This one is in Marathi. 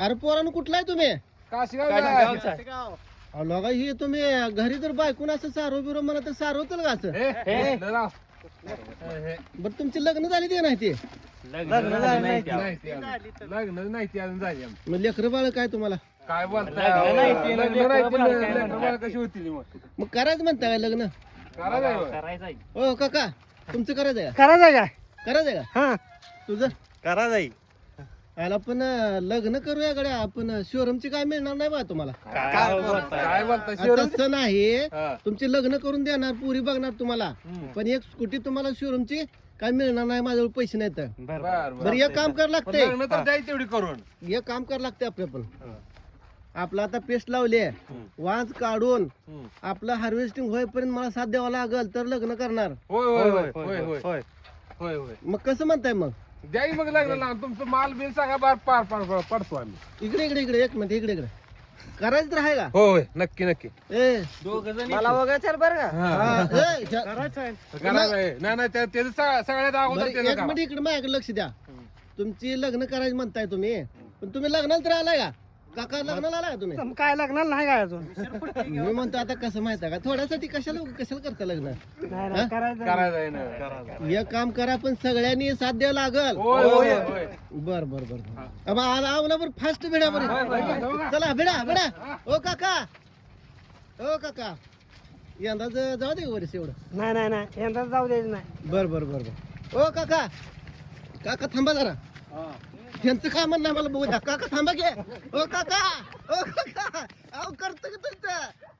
अरे पोरानं कुठला आहे तुम्ही? काशीगावचा. अहो लोका ही तुम्ही घरी जर बायकून असं सारो बिरो म्हणा तर सारवतील का असं? बरं तुमची लग्न झाली ते नाही ते लग्न नाही ती अजून झाली आमची. मग लेकरं बाळ काय तुम्हाला? काय बोलताय लग्न बाळ कशी होती मग करायचं म्हणता काय लग्न? करायचं हो काका तुमचं करायचंय का? करायचं काय? करायचंय का? हा तुझं? करायचं आला पण लग्न करूया गड्या आपण शोरूमची काय मिळणार नाही बा तुम्हाला. काय बोलताय तसं नाही हा. तुमची लग्न करून देणार पुरी बघणार तुम्हाला पण एक स्कूटी तुम्हाला शोरूमची काय मिळणार नाही माझ्याजवळ पैसे नाहीत. बरं एक काम करावं लागतंय लग्न तर जाईल तेवढी करून एक काम करावं लागतंय आपलं पण आपलं आता पेस्ट लावली वांज काढून आपलं हार्वेस्टिंग होईपर्यंत मला साथ द्यावा लागल तर लग्न करणार. होय होय होय होय होय होय होय मग कसं म्हणताय मग? द्याई मग लग्न तुमचं माल बिल सांगा बार पार पार पडतो आम्ही. इकडे इकडे इकडे एक मिनिट इकडे इकडे करायचं तर आहे का? होय नक्की नक्की ए मला बघायचं बरं का? हा, ए, ह्या- नाही नाही त्याचं सगळ्यात अगोदर बरं, त्याचं एक करा. मिनिट इकडे माझ्याकडे लक्ष द्या. तुमची लग्न करायची म्हणताय तुम्ही पण तुम्ही लग्नाला तर आलाय का? काका लग्नाला आलाय का तुम्ही? काय लग्नाला नाही काय अजून? मी म्हणतो आता कसं माहित आहे का थोड्यासाठी कशाला कशाला करता लग्न? नाही करायचं करायचंय ना. एक काम करा पण सगळ्यांनी साथ द्यावं लागल. होय होय होय बर बर बर आला बर फास्ट भिडा बरं चला भिडा भिडा. ओ काका ओ काका यंदा जाऊ दे वर्ष एवढं. नाही नाही नाही यंदा जाऊ द्यायचं नाही. बर बर बर बर ओ काका काका थांबा जरा यांचं काय म्हणणं आहे मला बघू द्या. काका थांबा घे. ओ काका ओ काका अहो करतो की तुमचं